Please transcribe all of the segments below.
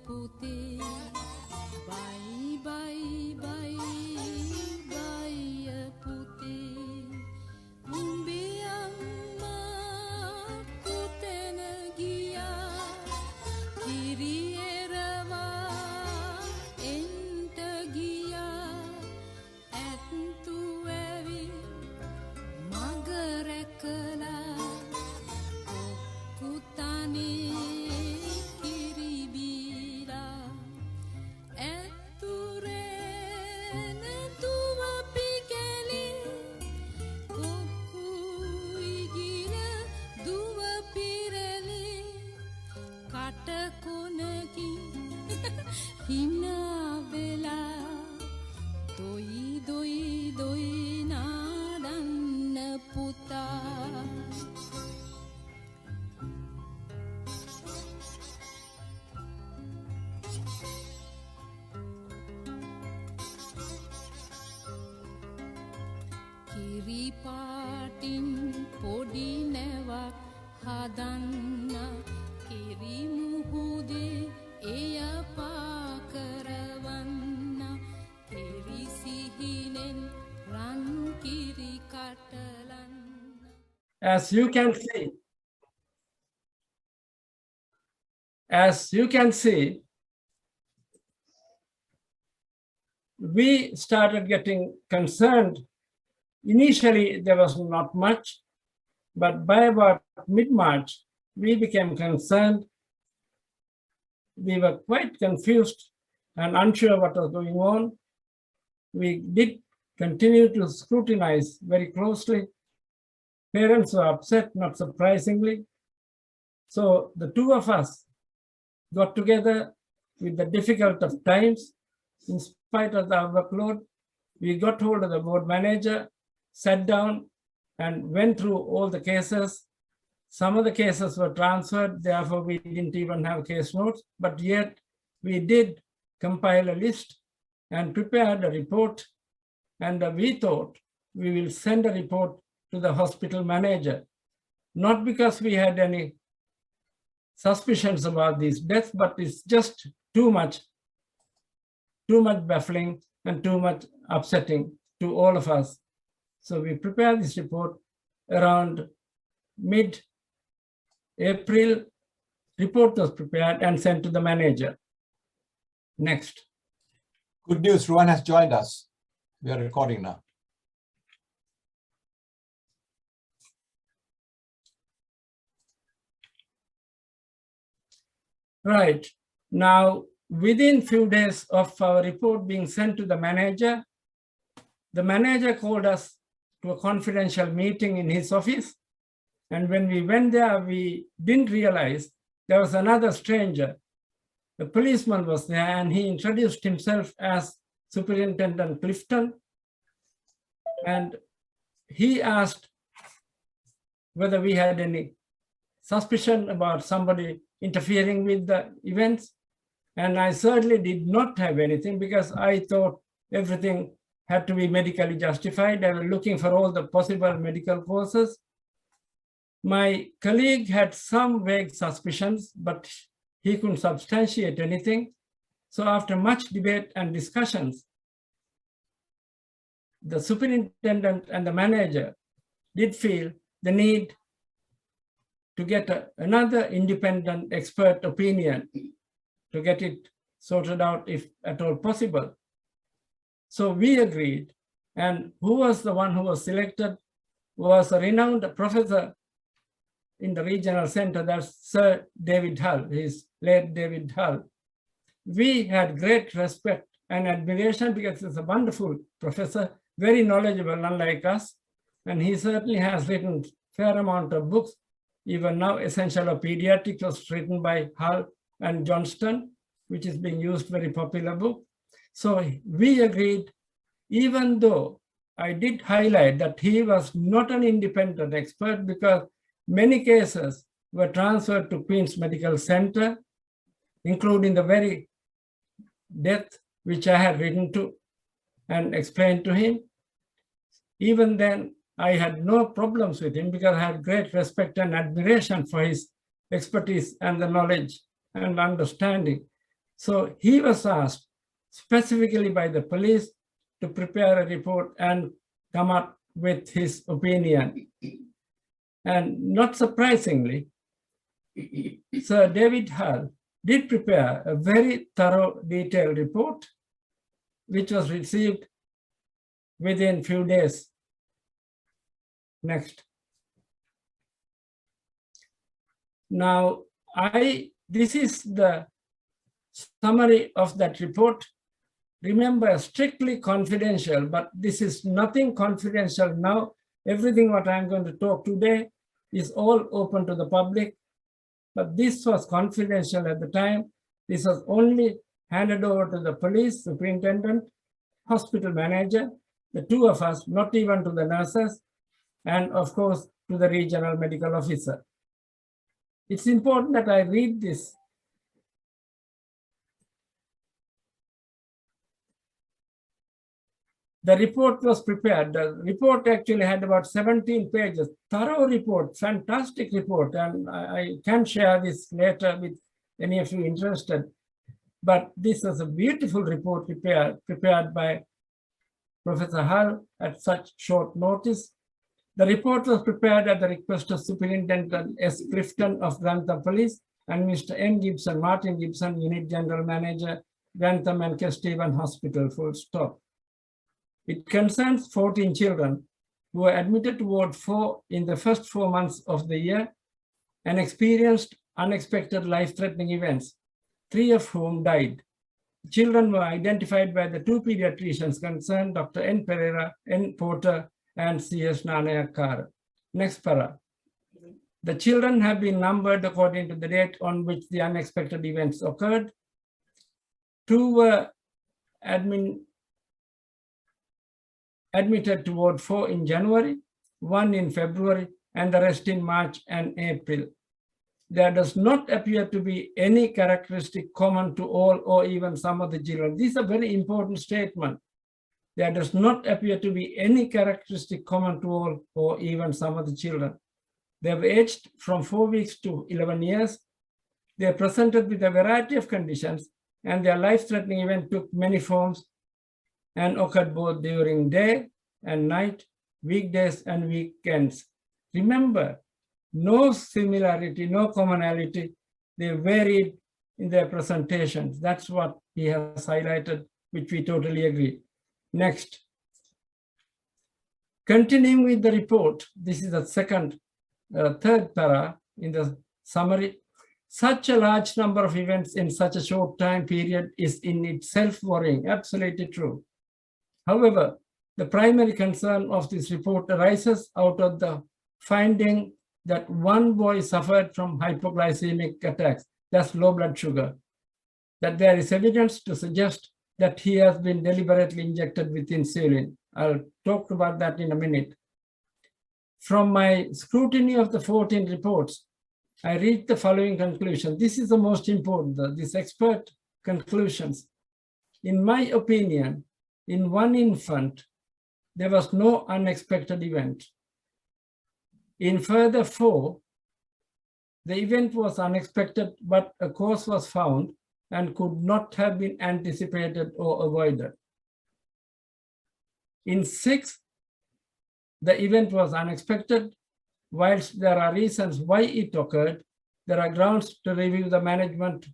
putih. Bye bye bye bye putih. Umbi amma kutena giya. Kiri erawa enta giya. Attu evi magarekala. Kutani hina vela doi doi doi nadanna puta. Kiri patin podi newak hadanna kiri muhude eya pakarawanna kiri sihinen ran kiri katalanna. As you can see, we started getting concerned. Initially, there was not much, but by about mid-March, we became concerned. We were quite confused and unsure what was going on. We did continue to scrutinize very closely. Parents were upset, not surprisingly. So the two of us got together with the difficult of times. In spite of the workload, we got hold of the ward manager, sat down and went through all the cases. Some of the cases were transferred, therefore we didn't even have case notes, but yet we did compile a list and prepared a report. And we thought we will send a report to the hospital manager, not because we had any suspicions about these deaths, but it's just too much baffling and too much upsetting to all of us. So we prepared this report around mid-April. Report was prepared and sent to the manager. Next. Good news, Ruan has joined us. We are recording now. Right. Now, within few days of our report being sent to the manager called us to a confidential meeting in his office. And when we went there, we didn't realize there was another stranger. The policeman was there and he introduced himself as Superintendent Clifton. And he asked whether we had any suspicion about somebody interfering with the events. And I certainly did not have anything because I thought everything had to be medically justified. I was looking for all the possible medical causes. My colleague had some vague suspicions, but he couldn't substantiate anything. So after much debate and discussions, the superintendent and the manager did feel the need to get another independent expert opinion to get it sorted out if at all possible. So we agreed, and who was the one who was selected was a renowned professor in the regional center, that's Sir David Hull, his late David Hull. We had great respect and admiration because he's a wonderful professor, very knowledgeable, unlike us, and he certainly has written a fair amount of books. Even now, Essential of Pediatrics was written by Hull and Johnston, which is being used, very popular book. So we agreed, even though I did highlight that he was not an independent expert because many cases were transferred to Queen's Medical Center, including the very death which I had written to and explained to him. Even then, I had no problems with him because I had great respect and admiration for his expertise and the knowledge and understanding. So he was asked specifically by the police to prepare a report and come up with his opinion. And not surprisingly, Sir David Hull did prepare a very thorough, detailed report, which was received within few days. Next. Now, this is the summary of that report. Remember, strictly confidential, but this is nothing confidential now. Everything what I'm going to talk today is all open to the public, but this was confidential at the time. This was only handed over to the police superintendent, hospital manager, the two of us, not even to the nurses, and of course, to the regional medical officer. It's important that I read this. The report was prepared. The report actually had about 17 pages, thorough report, fantastic report. And I can share this later with any of you interested. But this was a beautiful report prepared by Professor Hull at such short notice. The report was prepared at the request of Superintendent S. Clifton of Grantham Police and Mr. N. Gibson, Martin Gibson, Unit General Manager, Grantham and Kesteven Hospital, full stop. It concerns 14 children who were admitted to Ward 4 in the first 4 months of the year and experienced unexpected life-threatening events, 3 of whom died. Children were identified by the 2 pediatricians concerned, Dr. N. Pereira, N. Porter, and C.S. Nanayakkara. Next para. The children have been numbered according to the date on which the unexpected events occurred. 2 were admitted to Ward 4 in January, 1 in February, and the rest in March and April. There does not appear to be any characteristic common to all or even some of the children. This is a very important statement. There does not appear to be any characteristic common to all or even some of the children. They have aged from 4 weeks to 11 years. They are presented with a variety of conditions, and their life-threatening event took many forms and occurred both during day and night, weekdays and weekends. Remember, no similarity, no commonality. They varied in their presentations. That's what he has highlighted, which we totally agree. Next. Continuing with the report, this is the third para in the summary. Such a large number of events in such a short time period is in itself worrying, absolutely true. However, the primary concern of this report arises out of the finding that one boy suffered from hypoglycemic attacks, that's low blood sugar, that there is evidence to suggest that he has been deliberately injected with insulin. I'll talk about that in a minute. From my scrutiny of the 14 reports, I reached the following conclusion. This is the most important, this expert conclusions. In my opinion, in one infant, there was no unexpected event. In further 4, the event was unexpected, but a cause was found and could not have been anticipated or avoided. In 6, the event was unexpected. Whilst there are reasons why it occurred, there are grounds to review the management.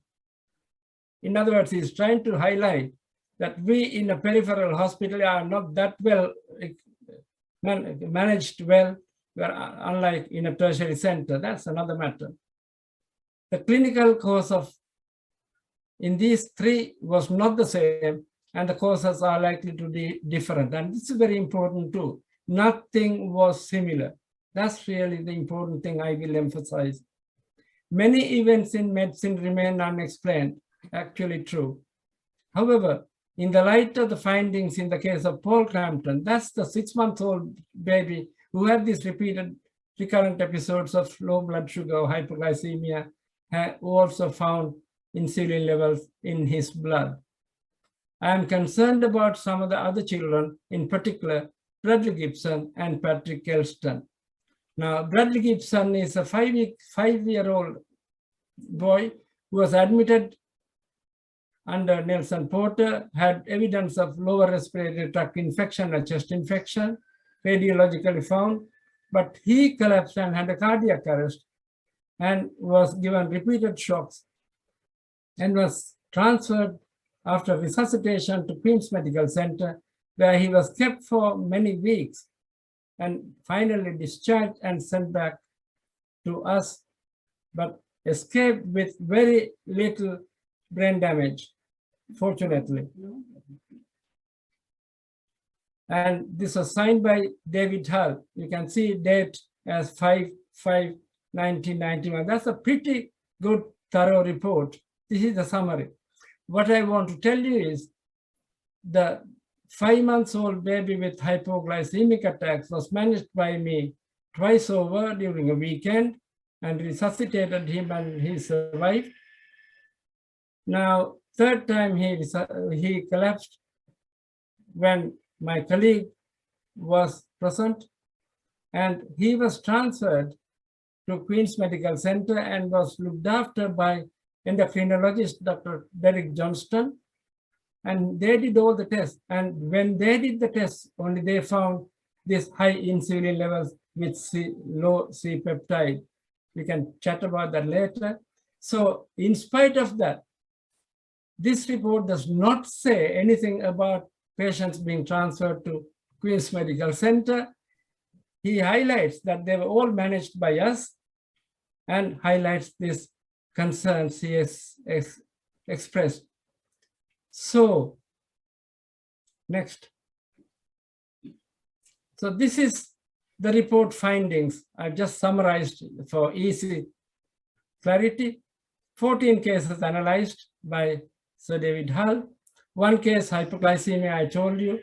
In other words, he's trying to highlight that we in a peripheral hospital are not that well managed well, unlike in a tertiary center. That's another matter. The clinical cause of in these 3 was not the same, and the causes are likely to be different. And this is very important too. Nothing was similar. That's really the important thing I will emphasize. Many events in medicine remain unexplained, actually true. However, in the light of the findings in the case of Paul Crampton, that's the 6-month-old baby who had these repeated recurrent episodes of low blood sugar or hypoglycemia, who also found insulin levels in his blood. I am concerned about some of the other children, in particular, Bradley Gibson and Patrick Elston. Now, Bradley Gibson is a 5-year-old boy who was admitted under Nelson Porter had evidence of lower respiratory tract infection or chest infection, radiologically found, but he collapsed and had a cardiac arrest and was given repeated shocks and was transferred after resuscitation to Queen's Medical Center, where he was kept for many weeks and finally discharged and sent back to us, but escaped with very little brain damage, fortunately. And this was signed by David Hull. You can see date as 5/5/1991. That's a pretty good, thorough report. This is the summary. What I want to tell you is the 5-month-old baby with hypoglycemic attacks was managed by me twice over during a weekend and resuscitated him, and he survived. Now, third time he collapsed when my colleague was present, and he was transferred to Queen's Medical Center and was looked after by endocrinologist Dr. Derek Johnston, and they did all the tests. And when they did the tests, only they found this high insulin levels with low C-peptide. We can chat about that later. So in spite of that, this report does not say anything about patients being transferred to Queen's Medical Center. He highlights that they were all managed by us and highlights this concerns he has expressed. So, next. So this is the report findings. I've just summarized for easy clarity. 14 cases analyzed by Sir David Hull. 1 case hypoglycemia, I told you,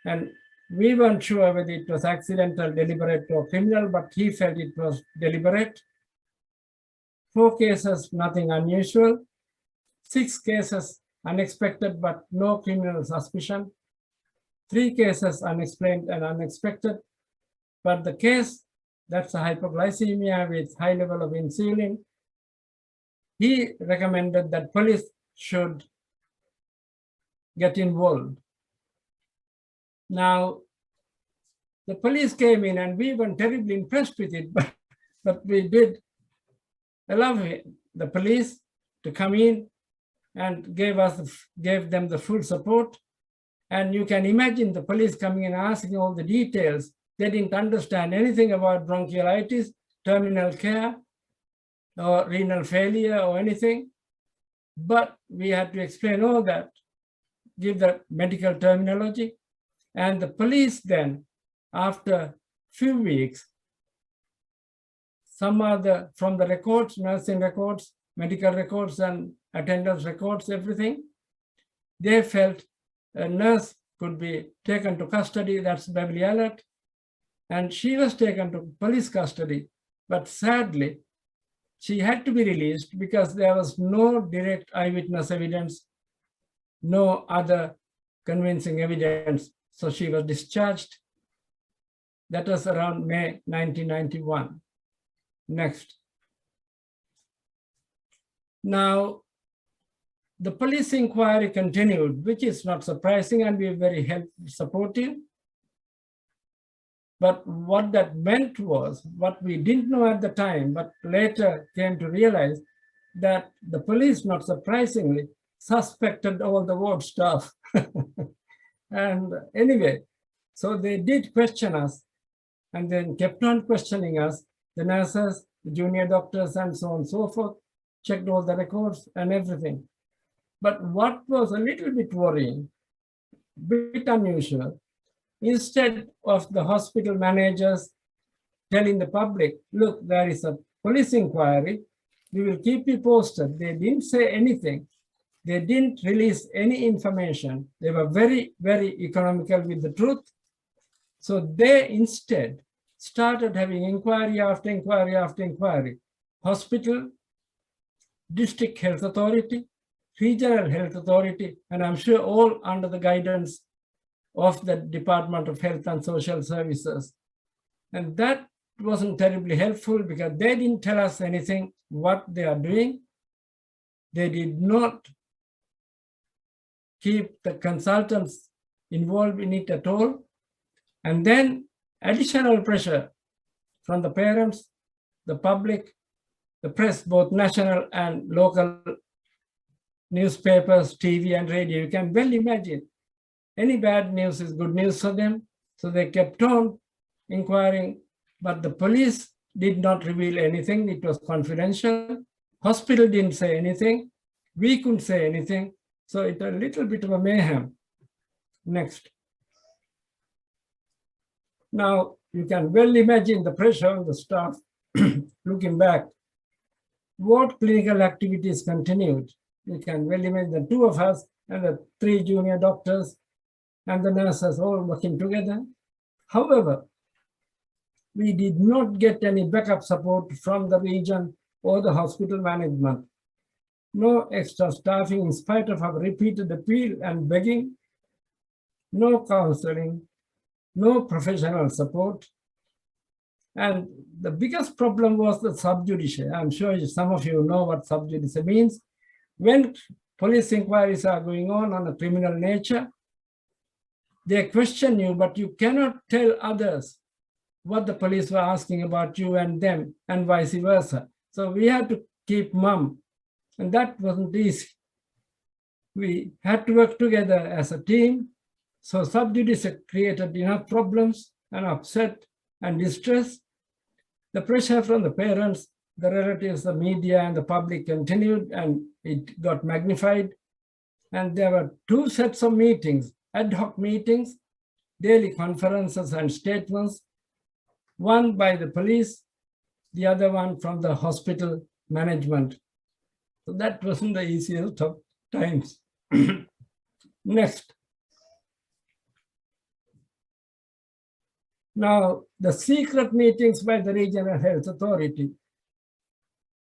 and we weren't sure whether it was accidental, deliberate, or criminal, but he felt it was deliberate. 4 cases, nothing unusual. 6 cases, unexpected, but no criminal suspicion. 3 cases, unexplained and unexpected. But the case, that's a hypoglycemia with high level of insulin, he recommended that police should get involved. Now, the police came in and we weren't terribly impressed with it, but we did allow the police to come in and gave them the full support. And you can imagine the police coming in and asking all the details. They didn't understand anything about bronchiolitis, terminal care, or renal failure or anything. But we had to explain all that, give the medical terminology. And the police then, after a few weeks, from the records, nursing records, medical records, and attendance records, everything, they felt a nurse could be taken to custody, that's Beverley Allitt, and she was taken to police custody. But sadly, she had to be released because there was no direct eyewitness evidence, no other convincing evidence. So she was discharged. That was around May 1991. Next. Now, the police inquiry continued, which is not surprising, and we were very supportive. But what that meant was, what we didn't know at the time, but later came to realize, that the police, not surprisingly, suspected all the ward staff. And anyway, so they did question us and then kept on questioning us, the nurses, the junior doctors, and so on and so forth, checked all the records and everything. But what was a little bit worrying, bit unusual, instead of the hospital managers telling the public, look, there is a police inquiry, we will keep you posted. They didn't say anything. They didn't release any information. They were very, very economical with the truth. So they instead started having inquiry after inquiry after inquiry. Hospital, district health authority, regional health authority, and I'm sure all under the guidance of the Department of Health and Social Services. And that wasn't terribly helpful because they didn't tell us anything what they are doing. They did not keep the consultants involved in it at all. And then additional pressure from the parents, the public, the press, both national and local newspapers, TV and radio. You can well imagine any bad news is good news for them. So they kept on inquiring, but the police did not reveal anything. It was confidential. Hospital didn't say anything. We couldn't say anything. So it's a little bit of a mayhem. Next. Now, you can well imagine the pressure on the staff. Looking back, what clinical activities continued? You can well imagine the two of us and the three junior doctors and the nurses all working together. However, we did not get any backup support from the region or the hospital management. No extra staffing in spite of our repeated appeal and begging. No counseling, no professional support. And the biggest problem was the sub judice. I'm sure some of you know what sub judice means. When police inquiries are going on a criminal nature, they question you, but you cannot tell others what the police were asking about you and them, and vice versa. So we had to keep mum, and that wasn't easy. We had to work together as a team. So sub judice created enough problems and upset and distress. The pressure from the parents, the relatives, the media, and the public continued, and it got magnified. And there were two sets of meetings, ad hoc meetings, daily conferences and statements, one by the police, the other one from the hospital management. So that wasn't the easiest of times. Next. Now, the secret meetings by the regional health authority.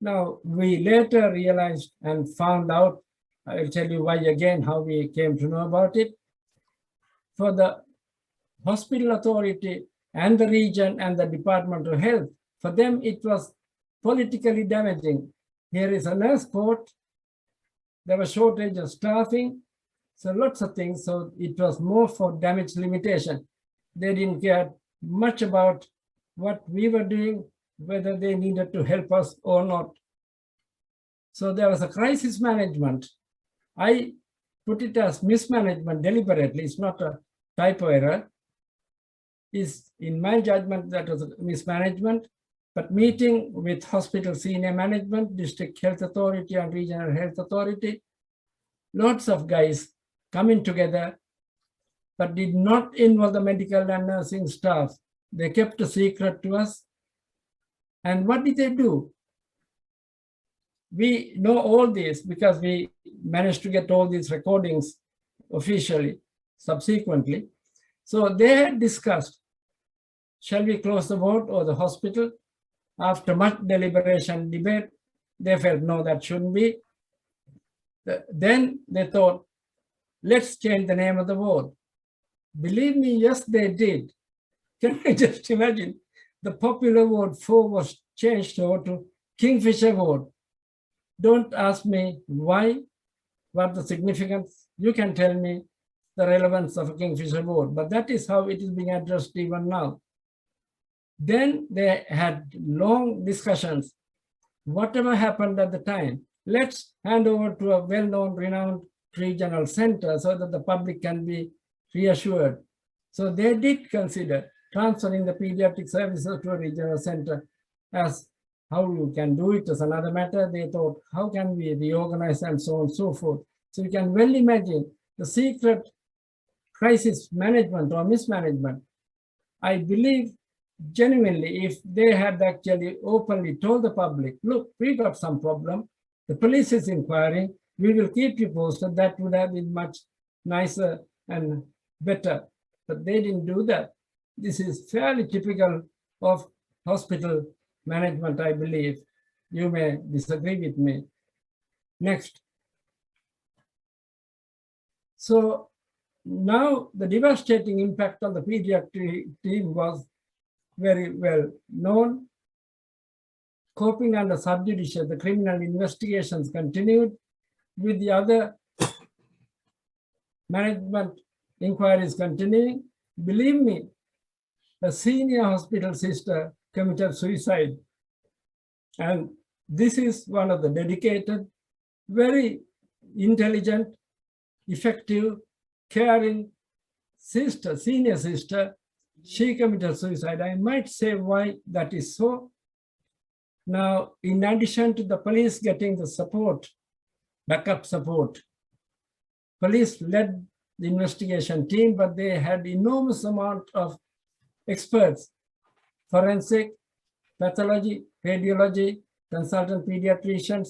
Now, we later realized and found out, I'll tell you why again, how we came to know about it. For the hospital authority and the region and the Department of Health, for them it was politically damaging. Here is a nurse court, there was shortage of staffing, so lots of things. So it was more for damage limitation. They didn't care much about what we were doing, whether they needed to help us or not. So there was a crisis management. I put it as mismanagement deliberately. It's not a typo error. Is in my judgment that was a mismanagement, but meeting with hospital senior management, district health authority and regional health authority, lots of guys coming together, but did not involve the medical and nursing staff. They kept a secret to us. And what did they do? We know all this because we managed to get all these recordings officially, subsequently. So they had discussed, shall we close the ward or the hospital? After much deliberation, debate, they felt, no, that shouldn't be. Then they thought, let's change the name of the ward. Believe me, yes, they did. Can you just imagine? The popular ward 4 was changed over to Kingfisher ward. Don't ask me why, what the significance. You can tell me the relevance of a Kingfisher ward, but that is how it is being addressed even now. Then they had long discussions. Whatever happened at the time, let's hand over to a well-known, renowned regional center so that the public can be reassured. So they did consider transferring the pediatric services to a regional center. As how you can do it is another matter. They thought, how can we reorganize and so on and so forth. So you can well imagine the secret crisis management or mismanagement. I believe genuinely, if they had actually openly told the public, look, we got some problem, the police is inquiring, we will keep you posted, that would have been much nicer and better. But they didn't do that. This is fairly typical of hospital management, I believe. You may disagree with me. Next. So now the devastating impact on the pediatric team was very well known. Coping under sub judice, the criminal investigations continued with the other Management inquiry is continuing. Believe me, a senior hospital sister committed suicide. And this is one of the dedicated, very intelligent, effective, caring sister, senior sister. She committed suicide. I might say why that is so. Now, in addition to the police getting the support, backup support, police led the investigation team, but they had enormous amount of experts, forensic, pathology, radiology, consultant pediatricians,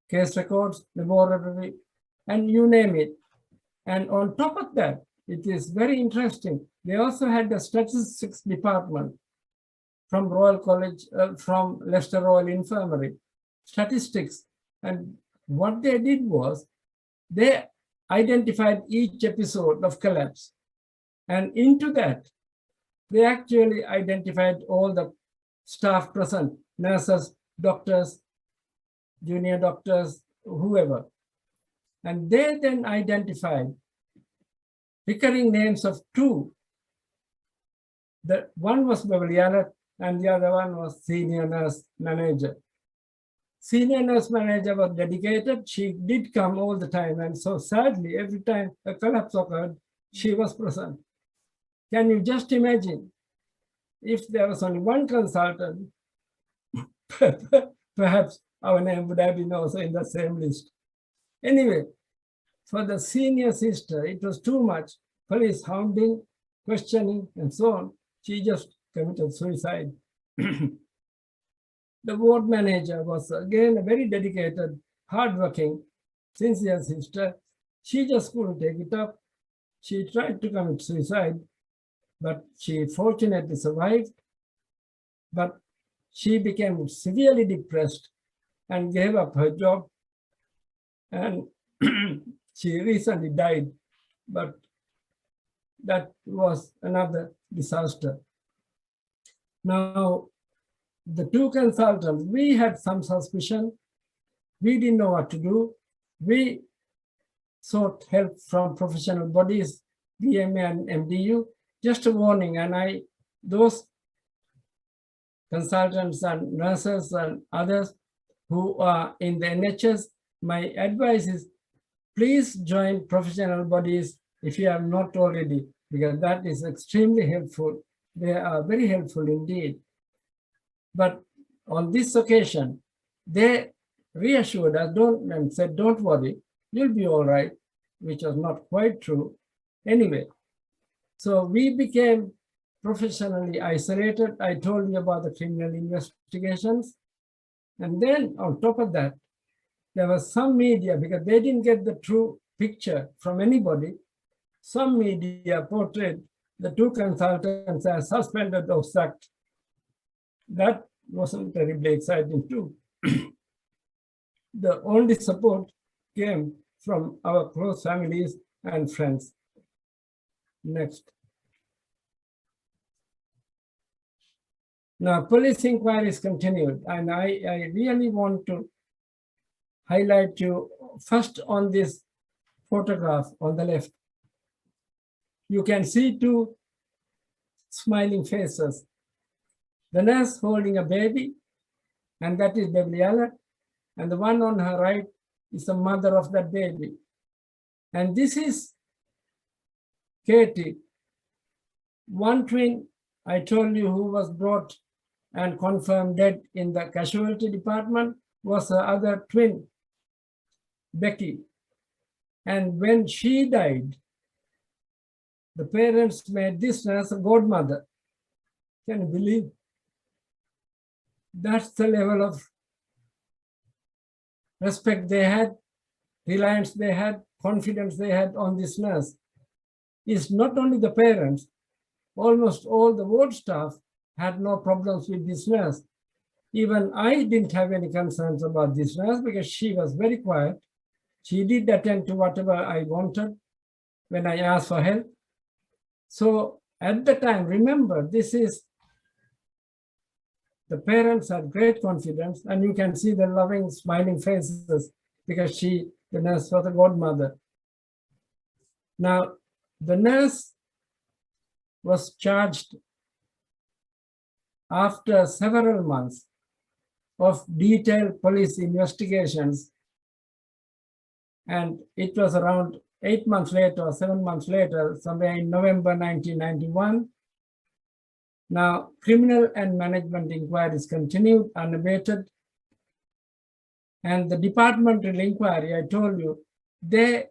case records, laboratory, and you name it. And on top of that, it is very interesting. They also had the statistics department from Royal College, from Leicester Royal Infirmary, statistics. And what they did was they identified each episode of collapse. And into that, they actually identified all the staff present, nurses, doctors, junior doctors, whoever. And they then identified recurring names of two. The one was Beverley and the other one was senior nurse manager. Senior nurse manager was dedicated. She did come all the time. And so sadly, every time a collapse occurred, she was present. Can you just imagine if there was only one consultant, perhaps our name would have been also in the same list. Anyway, for the senior sister, it was too much. Police hounding, questioning, and so on. She just committed suicide. The ward manager was again a very dedicated, hardworking, sincere sister. She just couldn't take it up. She tried to commit suicide, but she fortunately survived. But she became severely depressed and gave up her job. And she recently died, but that was another disaster. Now, the two consultants, we had some suspicion. We didn't know what to do. We sought help from professional bodies, BMA and MDU. Just a warning, and those consultants and nurses and others who are in the NHS, my advice is please join professional bodies if you have not already, because that is extremely helpful. They are very helpful indeed. But on this occasion, they reassured us and said, don't worry, you'll be all right, which was not quite true. Anyway, so we became professionally isolated. I told you about the criminal investigations. And then on top of that, there was some media, because they didn't get the true picture from anybody. Some media portrayed the two consultants as suspended or sacked. That wasn't terribly exciting too. The only support came from our close families and friends. Next. Now, police inquiries continued, and I really want to highlight you first on this photograph on the left. You can see two smiling faces. The nurse holding a baby, and that is Beverley, and the one on her right is the mother of that baby. And this is Katie, one twin I told you who was brought and confirmed dead in the casualty department was her other twin, Becky. And when she died, the parents made this nurse a godmother. Can you believe? That's the level of respect they had, reliance they had, confidence they had on this nurse. It's not only the parents, almost all the ward staff had no problems with this nurse. Even I didn't have any concerns about this nurse because she was very quiet. She did attend to whatever I wanted when I asked for help. So at the time, remember, the parents had great confidence, and you can see the loving, smiling faces because the nurse was a godmother. Now, the nurse was charged after several months of detailed police investigations, and it was around 8 months later or 7 months later, somewhere in November 1991. Now, criminal and management inquiries continued unabated, and the departmental inquiry, I told you, they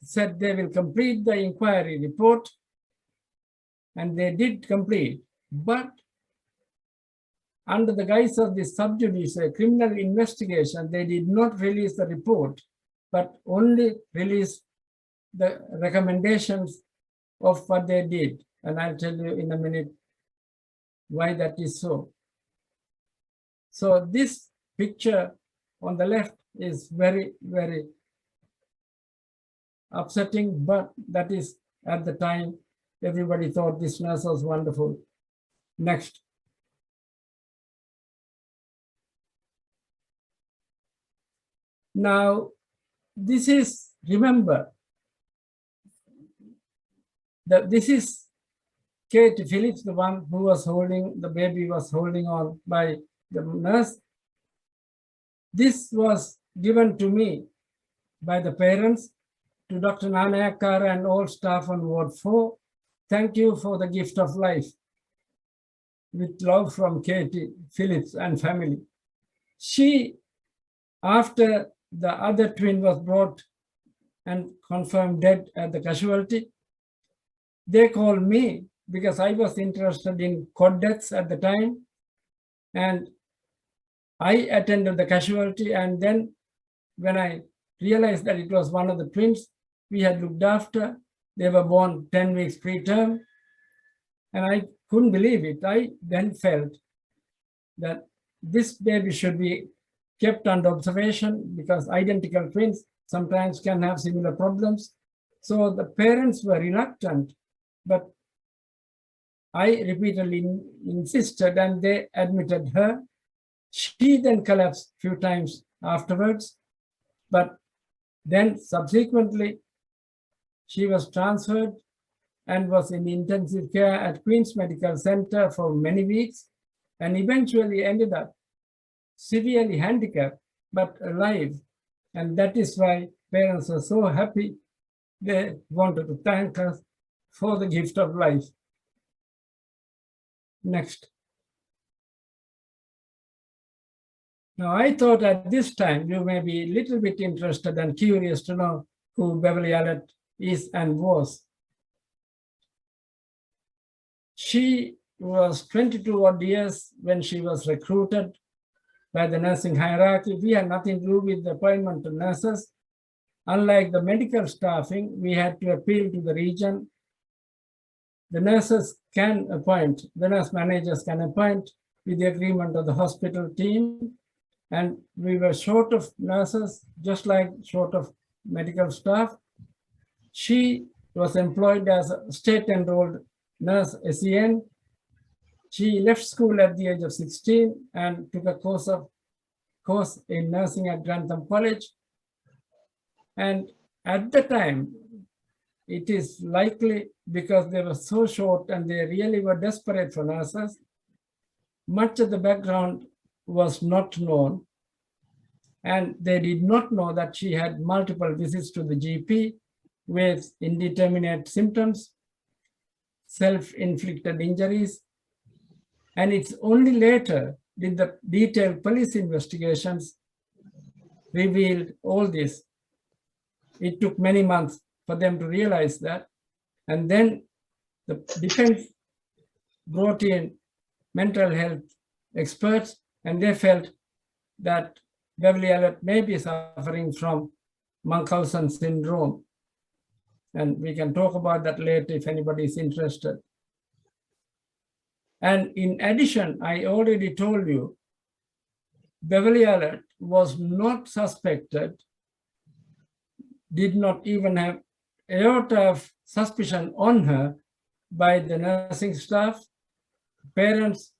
said they will complete the inquiry report, and they did complete, but under the guise of the sub judice criminal investigation, they did not release the report, but only release the recommendations of what they did. And I'll tell you in a minute why that is so. So this picture on the left is very, very upsetting, but that is at the time, everybody thought this nurse was wonderful. Next. Now, this is, remember, that this is Kate Phillips, the one who was holding, the baby was holding on by the nurse. This was given to me by the parents, to Dr. Nanayakkara and all staff on Ward 4. Thank you for the gift of life. With love from Katie Phillips and family. She, after the other twin was brought and confirmed dead at the casualty, they called me because I was interested in cord deaths at the time. And I attended the casualty, and then when I realized that it was one of the twins we had looked after, they were born 10 weeks preterm, and I couldn't believe it. I then felt that this baby should be kept under observation because identical twins sometimes can have similar problems. So the parents were reluctant, but I repeatedly insisted, and they admitted her. She then collapsed a few times afterwards, but then subsequently she was transferred and was in intensive care at Queen's Medical Center for many weeks, and eventually ended up severely handicapped but alive. And that is why parents are so happy. They wanted to thank us for the gift of life. Next. Now, I thought at this time you may be a little bit interested and curious to know who Beverley Allitt is and was. She was 22 odd years when she was recruited by the nursing hierarchy. We had nothing to do with the appointment of nurses. Unlike the medical staffing, we had to appeal to the region. The nurses can appoint, the nurse managers can appoint with the agreement of the hospital team. And we were short of nurses, just like short of medical staff. She was employed as a state-enrolled nurse, SEN. She left school at the age of 16 and took a course in nursing at Grantham College. And at the time, it is likely because they were so short and they really were desperate for nurses, much of the background was not known, and they did not know that she had multiple visits to the GP with indeterminate symptoms, self-inflicted injuries, and it's only later did the detailed police investigations revealed all this. It took many months for them to realize that, and then the defense brought in mental health experts, and they felt that Beverley Allitt may be suffering from Munchausen syndrome. And we can talk about that later if anybody is interested. And in addition, I already told you, Beverley Allitt was not suspected, did not even have a iota of suspicion on her by the nursing staff, parents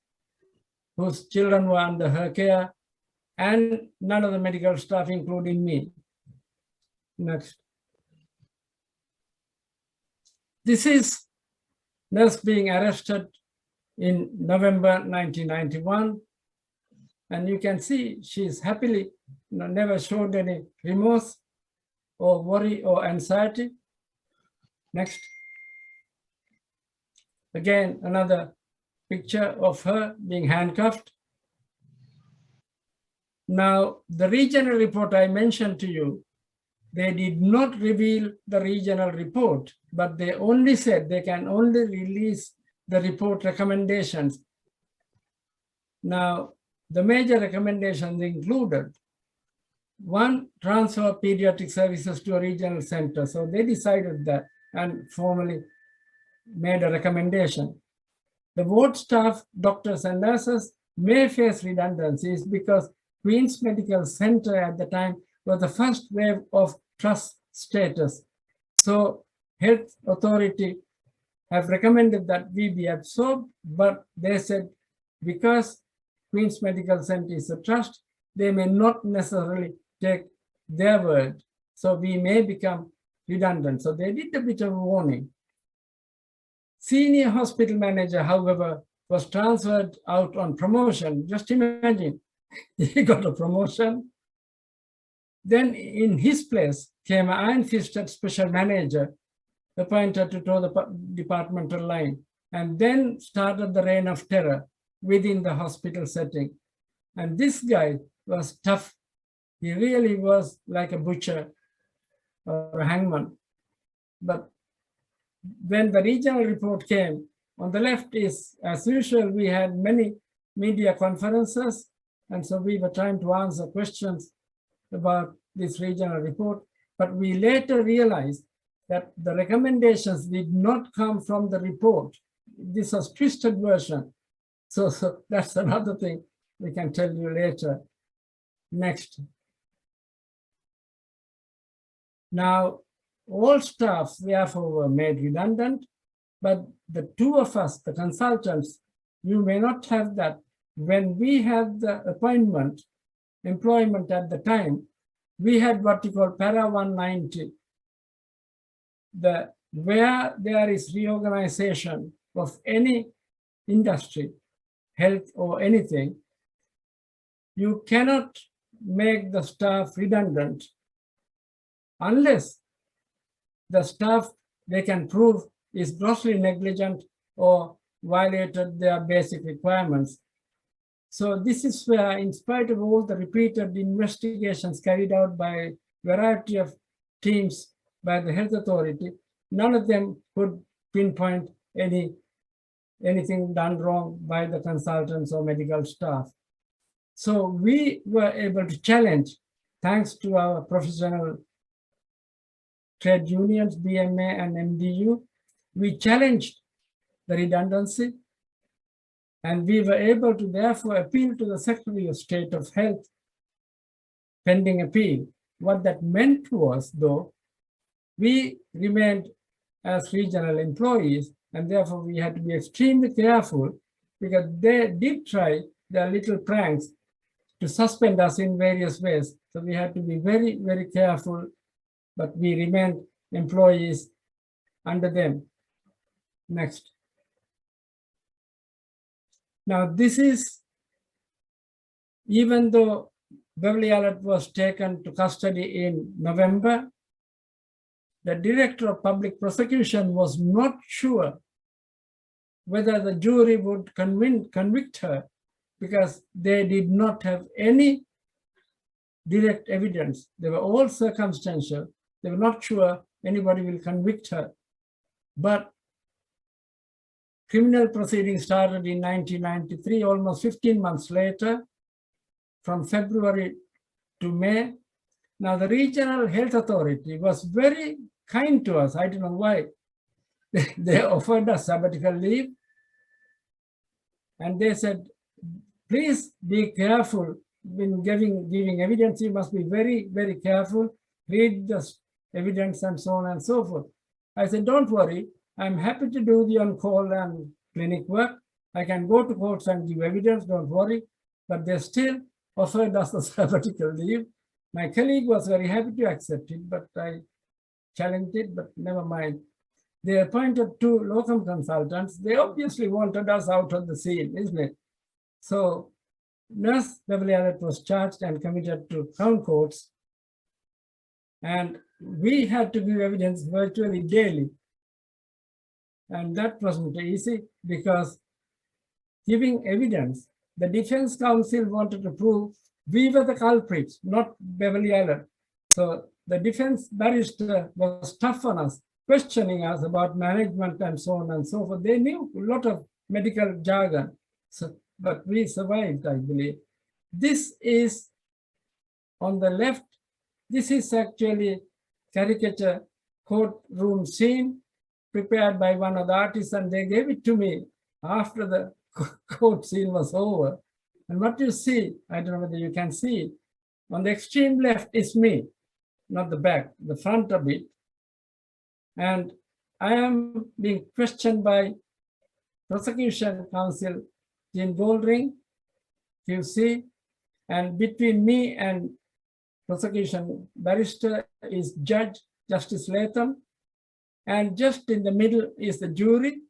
whose children were under her care, and none of the medical staff, including me. Next. This is nurse being arrested in November 1991. And you can see she's happily never showed any remorse or worry or anxiety. Next. Again, another picture of her being handcuffed. Now, the regional report I mentioned to you, they did not reveal the regional report, but they only said they can only release the report recommendations. Now, the major recommendations included: one, transfer of pediatric services to a regional center. So they decided that and formally made a recommendation. The ward staff, doctors and nurses may face redundancies because Queen's Medical Center at the time was the first wave of trust status. So health authority have recommended that we be absorbed, but they said because Queen's Medical Center is a trust, they may not necessarily take their word. So we may become redundant. So they did a bit of warning. Senior hospital manager, however, was transferred out on promotion. Just imagine, he got a promotion. Then in his place came an iron-fisted special manager appointed to toe the departmental line, and then started the reign of terror within the hospital setting. And this guy was tough. He really was like a butcher or a hangman. But when the regional report came, on the left is, as usual, we had many media conferences, and so we were trying to answer questions about this regional report. But we later realized that the recommendations did not come from the report. This was twisted version. So that's another thing we can tell you later. Next. Now, all staffs therefore were made redundant, but the two of us, the consultants, you may not have that. When we had the employment at the time, we had what you call para 190. Where there is reorganization of any industry, health or anything, you cannot make the staff redundant unless the staff they can prove is grossly negligent or violated their basic requirements. So this is where, in spite of all the repeated investigations carried out by a variety of teams by the health authority, none of them could pinpoint anything done wrong by the consultants or medical staff. So we were able to challenge, thanks to our professional trade unions, BMA and MDU, we challenged the redundancy, and we were able to therefore appeal to the Secretary of State of Health pending appeal. What that meant was, though, we remained as regional employees, and therefore we had to be extremely careful because they did try their little pranks to suspend us in various ways. So we had to be very, very careful, but we remained employees under them. Next. Now this is, even though Beverley Allitt was taken to custody in November, the Director of Public Prosecution was not sure whether the jury would convict her because they did not have any direct evidence. They were all circumstantial. They were not sure anybody will convict her. But criminal proceedings started in 1993, almost 15 months later, from February to May. Now, the Regional Health Authority was very kind to us. I don't know why. They offered us sabbatical leave. And they said, please be careful when giving evidence. You must be very, very careful. Read the evidence and so on and so forth. I said, don't worry. I'm happy to do the on-call and clinic work. I can go to courts and give evidence, don't worry. But they still offered us the sabbatical leave. My colleague was very happy to accept it, but I challenged it, but never mind. They appointed 2 locum consultants. They obviously wanted us out of the scene, isn't it? So Nurse Beverley Allitt was charged and committed to Crown Courts. And we had to give evidence virtually daily. And that wasn't easy because giving evidence, the defense counsel wanted to prove we were the culprits, not Beverley Allitt. So the defense barrister was tough on us, questioning us about management and so on and so forth. They knew a lot of medical jargon, so, but we survived, I believe. This is on the left. This is actually caricature courtroom scene prepared by one of the artists, and they gave it to me after the court scene was over. And what you see, I don't know whether you can see it, on the extreme left is me, not the back, the front of it. And I am being questioned by prosecution counsel Jean Goldring, QC, and between me and prosecution barrister is Judge Justice Latham, and just in the middle is the jury,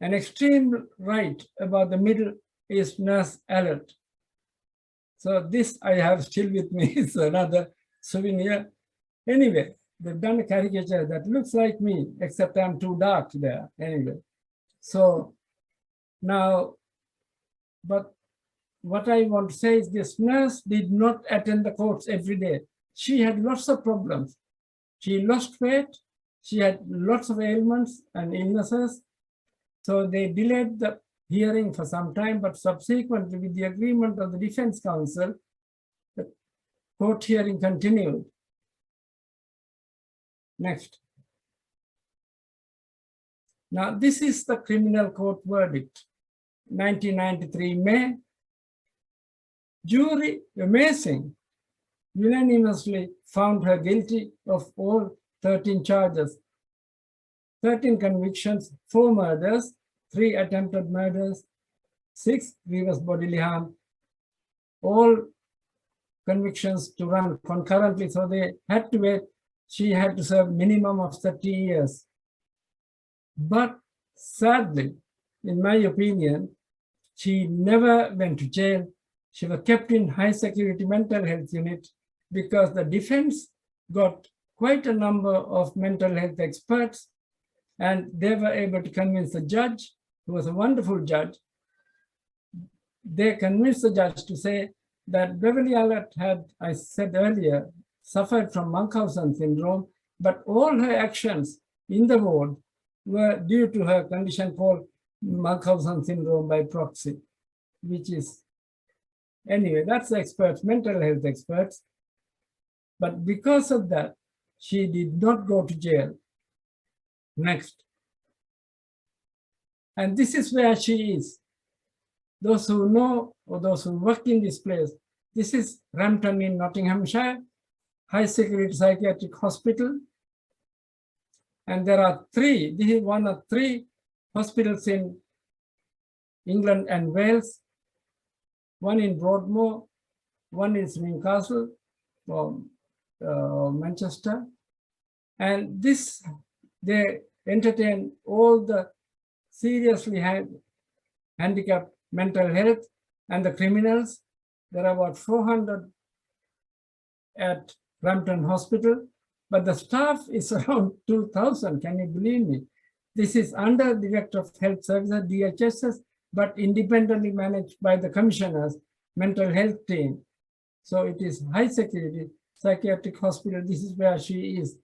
and extreme right about the middle is Nurse Allitt. So this I have still with me. It's another souvenir. Anyway, they've done a caricature that looks like me, except I'm too dark there. Anyway, so now, but what I want to say is this nurse did not attend the courts every day. She had lots of problems. She lost weight. She had lots of ailments and illnesses. So they delayed the hearing for some time, but subsequently, with the agreement of the defense counsel, the court hearing continued. Next. Now, this is the criminal court verdict, 1993 May. Jury, amazing, unanimously found her guilty of all 13 charges, 13 convictions, 4 murders, 3 attempted murders, 6 grievous bodily harm, all convictions to run concurrently. So they had to wait. She had to serve minimum of 30 years. But sadly, in my opinion, she never went to jail. She was kept in high security mental health unit because the defense got quite a number of mental health experts, and they were able to convince the judge, who was a wonderful judge. They convinced the judge to say that Beverley Allitt had, I said earlier, suffered from Munchausen syndrome, but all her actions in the ward were due to her condition called Munchausen syndrome by proxy, which is, anyway, that's the experts, mental health experts. But because of that, she did not go to jail. Next. And this is where she is. Those who know or those who work in this place, this is Rampton in Nottinghamshire, high security psychiatric hospital. And there are 3, this is one of 3 hospitals in England and Wales, one in Broadmoor, one is Newcastle, or Manchester. And this, they entertain all the seriously handicapped mental health and the criminals. There are about 400 at Rampton Hospital, but the staff is around 2,000. Can you believe me? This is under Director of Health Services, DHSS, but independently managed by the Commissioner's mental health team. So it is high security psychiatric hospital. This is where she is.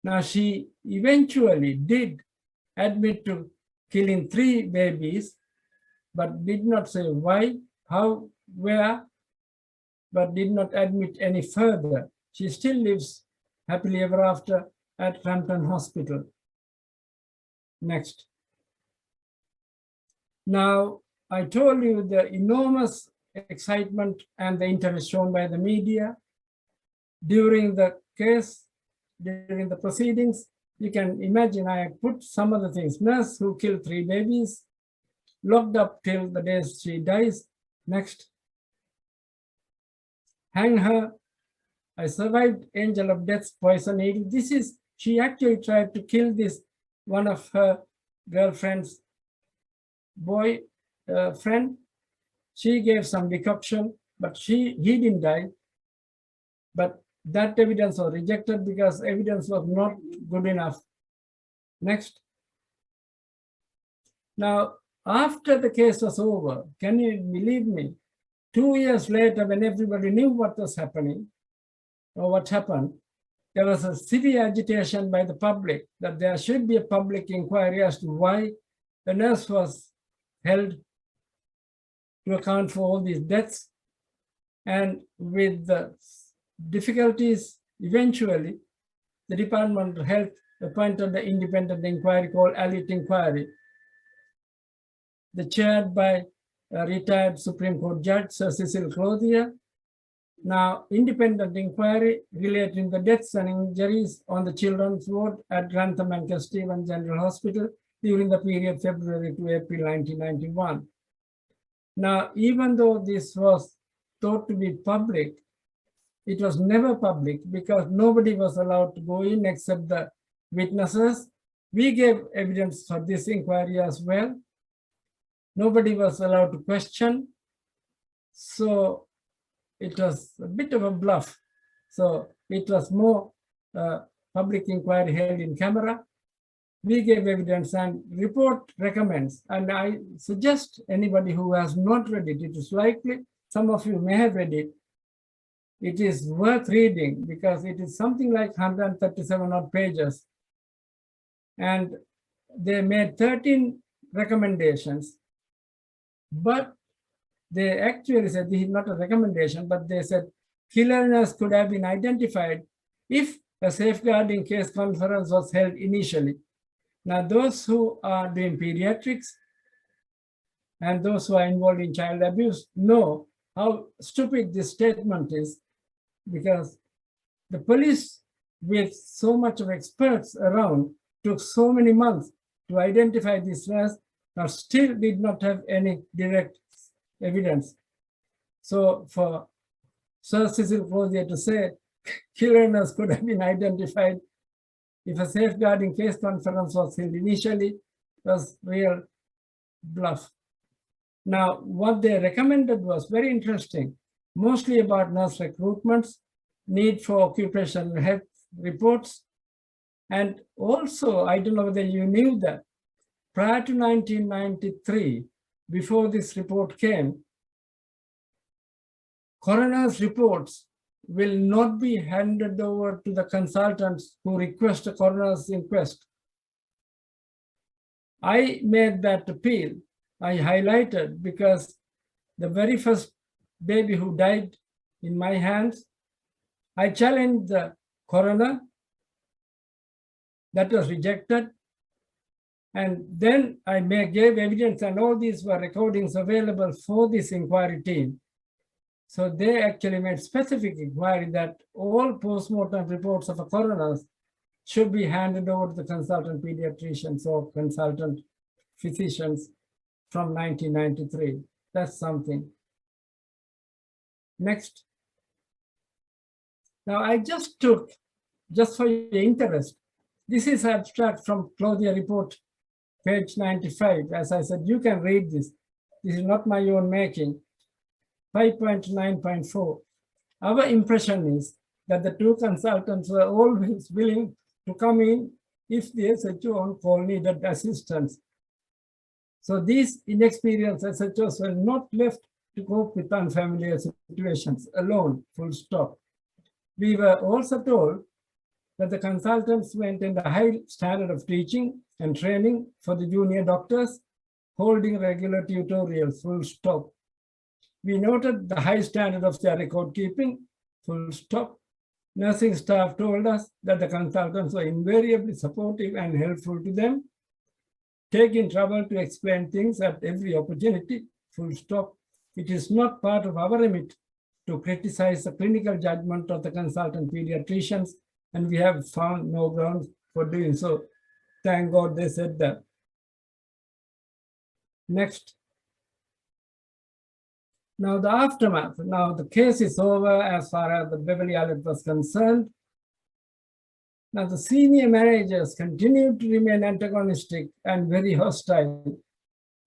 Now, she eventually did admit to killing 3 babies, but did not say why, how, where, but did not admit any further. She still lives happily ever after at Rampton Hospital. Next. Now, I told you the enormous excitement and the interest shown by the media during the case, during the proceedings. You can imagine I put some of the things. Nurse who killed 3 babies, locked up till the day she dies. Next. Hang her. I survived angel of death's poison needle. This is, she actually tried to kill this one of her girlfriend's friend. She gave some decoction, but he didn't die. But that evidence was rejected because evidence was not good enough. Next. Now, after the case was over, can you believe me? 2 years later, when everybody knew what was happening or what happened, there was a severe agitation by the public that there should be a public inquiry as to why the nurse was held to account for all these deaths. And with the difficulties, eventually, the Department of Health appointed the independent inquiry called Allitt inquiry, chaired by a retired Supreme Court Judge, Sir Cecil Clothier. Now, independent inquiry relating the deaths and injuries on the children's ward at Grantham and Kesteven General Hospital during the period February to April 1991. Now, even though this was thought to be public, it was never public because nobody was allowed to go in except the witnesses. We gave evidence for this inquiry as well. Nobody was allowed to question. So it was a bit of a bluff. So it was more public inquiry held in camera. We gave evidence and report recommends, and I suggest anybody who has not read it, it is likely some of you may have read it. It is worth reading because it is something like 137 odd pages. And they made 13 recommendations, but they actually said this is not a recommendation, but they said killers could have been identified if a safeguarding case conference was held initially. Now, those who are doing pediatrics and those who are involved in child abuse know how stupid this statement is, because the police, with so much of experts around, took so many months to identify this nurse, but still did not have any direct evidence. So for Sir Cecil Clothier to say killer nurse could have been identified if a safeguarding case conference was held initially, was real bluff. Now, what they recommended was very interesting, mostly about nurse recruitments, need for occupational health reports, and also, I don't know whether you knew that, prior to 1993, before this report came, coroner's reports will not be handed over to the consultants who request a coroner's inquest. I made that appeal. I highlighted because the very first baby who died in my hands, I challenged the coroner. That was rejected. And then I gave evidence, and all these were recordings available for this inquiry team. So they actually made specific inquiry that all post-mortem reports of a coroner should be handed over to the consultant pediatricians or consultant physicians from 1993. That's something. Next. Now I just took, just for your interest, this is abstract from Clothier report, page 95. As I said, you can read this. This is not my own making. 5.9.4. Our impression is that the two consultants were always willing to come in if the SHO on call needed assistance. So these inexperienced SHOs were not left to cope with unfamiliar situations alone, full stop. We were also told that the consultants maintained a high standard of teaching and training for the junior doctors, holding regular tutorials, full stop. We noted the high standard of their record keeping, full stop. Nursing staff told us that the consultants were invariably supportive and helpful to them, taking trouble to explain things at every opportunity, full stop. It is not part of our remit to criticize the clinical judgment of the consultant pediatricians, and we have found no grounds for doing so. Thank God they said that. Next. Now the aftermath. Now the case is over as far as the Beverley Allitt was concerned. Now, the senior managers continued to remain antagonistic and very hostile,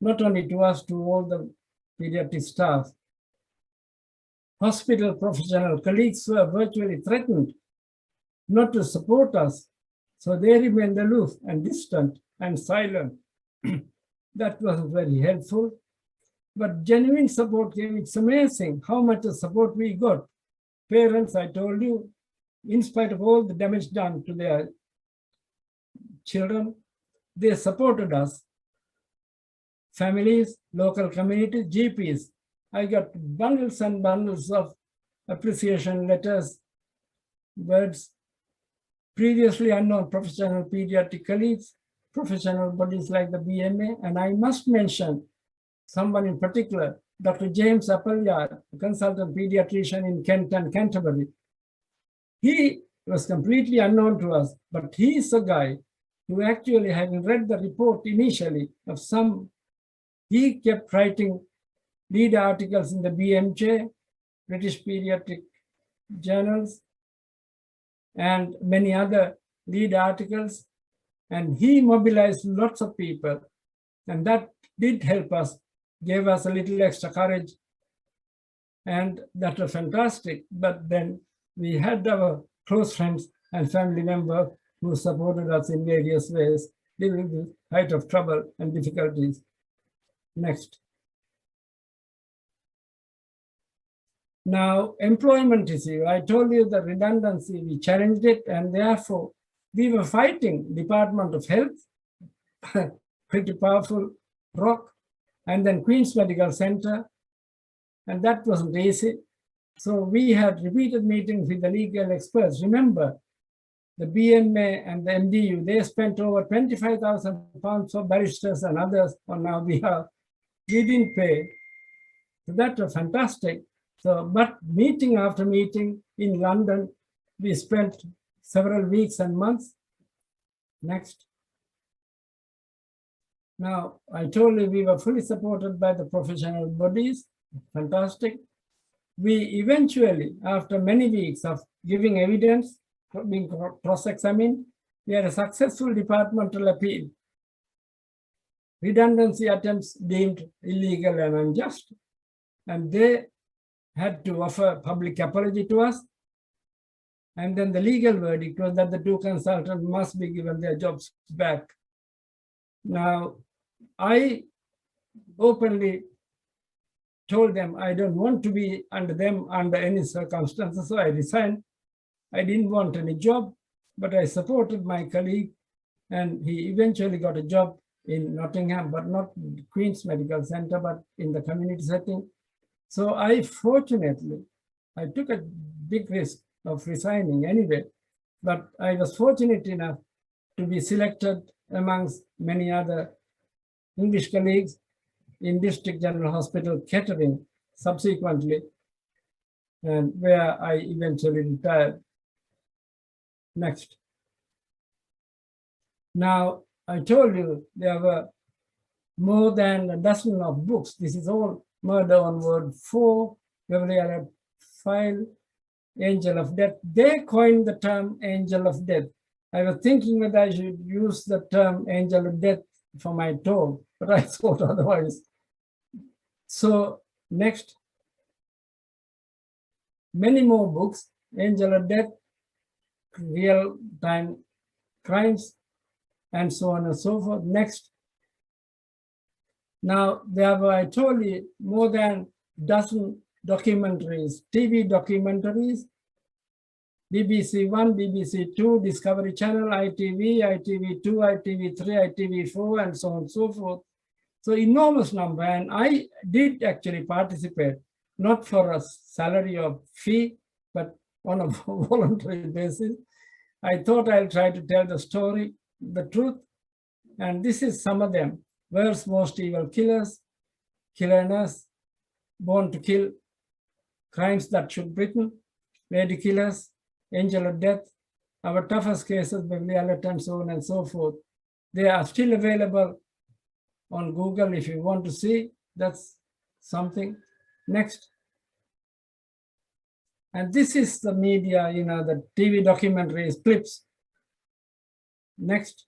not only to us, to all the pediatric staff. Hospital professional colleagues were virtually threatened not to support us, so they remained aloof and distant and silent. That wasn't very helpful, but genuine support came. It's amazing how much of support we got. Parents, I told you, in spite of all the damage done to their children, they supported us. Families, local communities, GPs. I got bundles and bundles of appreciation letters, words. Previously unknown professional pediatric colleagues, professional bodies like the BMA, and I must mention someone in particular, Dr. James Appleyard, a consultant pediatrician in Kent and Canterbury. He was completely unknown to us, but he is a guy who actually, having read the report initially of some, he kept writing lead articles in the BMJ, British Pediatric Journals, and many other lead articles. And he mobilized lots of people. And that did help us, gave us a little extra courage. And that was fantastic. But then we had our close friends and family members who supported us in various ways during the height of trouble and difficulties. Next. Now, employment issue. I told you the redundancy, we challenged it, and therefore we were fighting Department of Health, pretty powerful rock, and then Queen's Medical Center, and that wasn't easy. So we had repeated meetings with the legal experts. Remember, the BMA and the MDU, they spent over £25,000 for barristers and others on our behalf. We didn't pay. So that was fantastic. So, but meeting after meeting in London, we spent several weeks and months. Next. Now, I told you we were fully supported by the professional bodies. Fantastic. We eventually, after many weeks of giving evidence, being cross-examined, we had a successful departmental appeal. Redundancy attempts deemed illegal and unjust. And they had to offer public apology to us. And then the legal verdict was that the two consultants must be given their jobs back. Now, I openly told them I don't want to be under them under any circumstances, so I resigned. I didn't want any job, but I supported my colleague, and he eventually got a job in Nottingham, but not Queen's Medical Center, but in the community setting. So I fortunately, I took a big risk of resigning anyway, but I was fortunate enough to be selected amongst many other English colleagues in District General Hospital, Kettering, subsequently, and where I eventually retired. Next. Now, I told you there were more than a dozen of books. This is all Murder on Ward 4, Beverley File, Angel of Death. They coined the term Angel of Death. I was thinking whether I should use the term Angel of Death for my talk, but I thought otherwise. So next, many more books, Angel of Death, Real-Time Crimes, and so on and so forth. Next. Now, there were, I told you, more than a dozen documentaries, TV documentaries, BBC One, BBC Two, Discovery Channel, ITV, ITV2, ITV3, ITV4, and so on and so forth. So enormous number, and I did actually participate, not for a salary or fee, but on a voluntary basis. I thought I'll try to tell the story, the truth, and this is some of them. World's Most Evil Killers, Killer Nurse, Born to Kill, Crimes That Shook Britain, Lady Killers, Angel of Death, Our Toughest Cases, Beverley, Allitt, and so on and so forth. They are still available on Google if you want to see. That's something. Next. And this is the media, you know, the TV documentaries, clips. Next.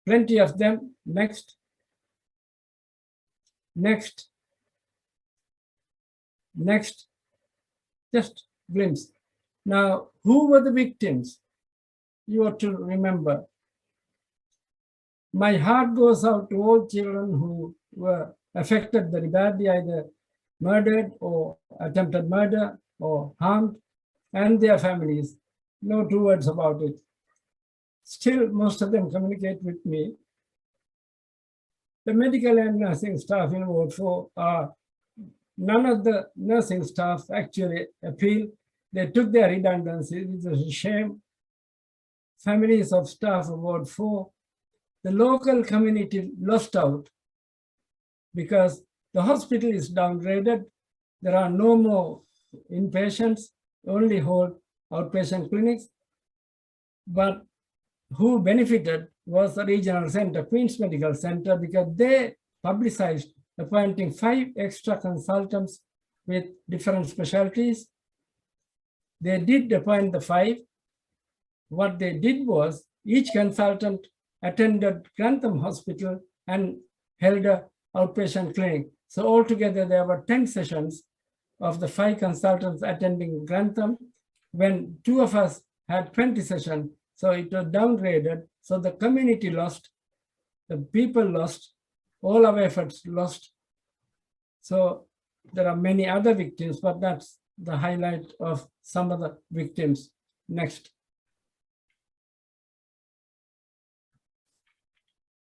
Plenty of them. Next. Next. Next. Just glimpse. Now, who were the victims? You ought to remember. My heart goes out to all children who were affected very badly, either murdered or attempted murder or harmed, and their families. No two words about it. Still, most of them communicate with me. The medical and nursing staff in Ward 4 are, none of the nursing staff actually appeal. They took their redundancy. It's a shame. Families of staff of Ward 4, the local community lost out because the hospital is downgraded. There are no more inpatients, only hold outpatient clinics. But who benefited was the regional center, Queen's Medical Center, because they publicized appointing 5 extra consultants with different specialties. They did appoint the 5. What they did was each consultant attended Grantham Hospital and held an outpatient clinic. So altogether there were 10 sessions of the 5 consultants attending Grantham, when 2 of us had 20 sessions. So it was downgraded. So the community lost, the people lost, all our efforts lost. So there are many other victims, but that's the highlight of some of the victims. Next.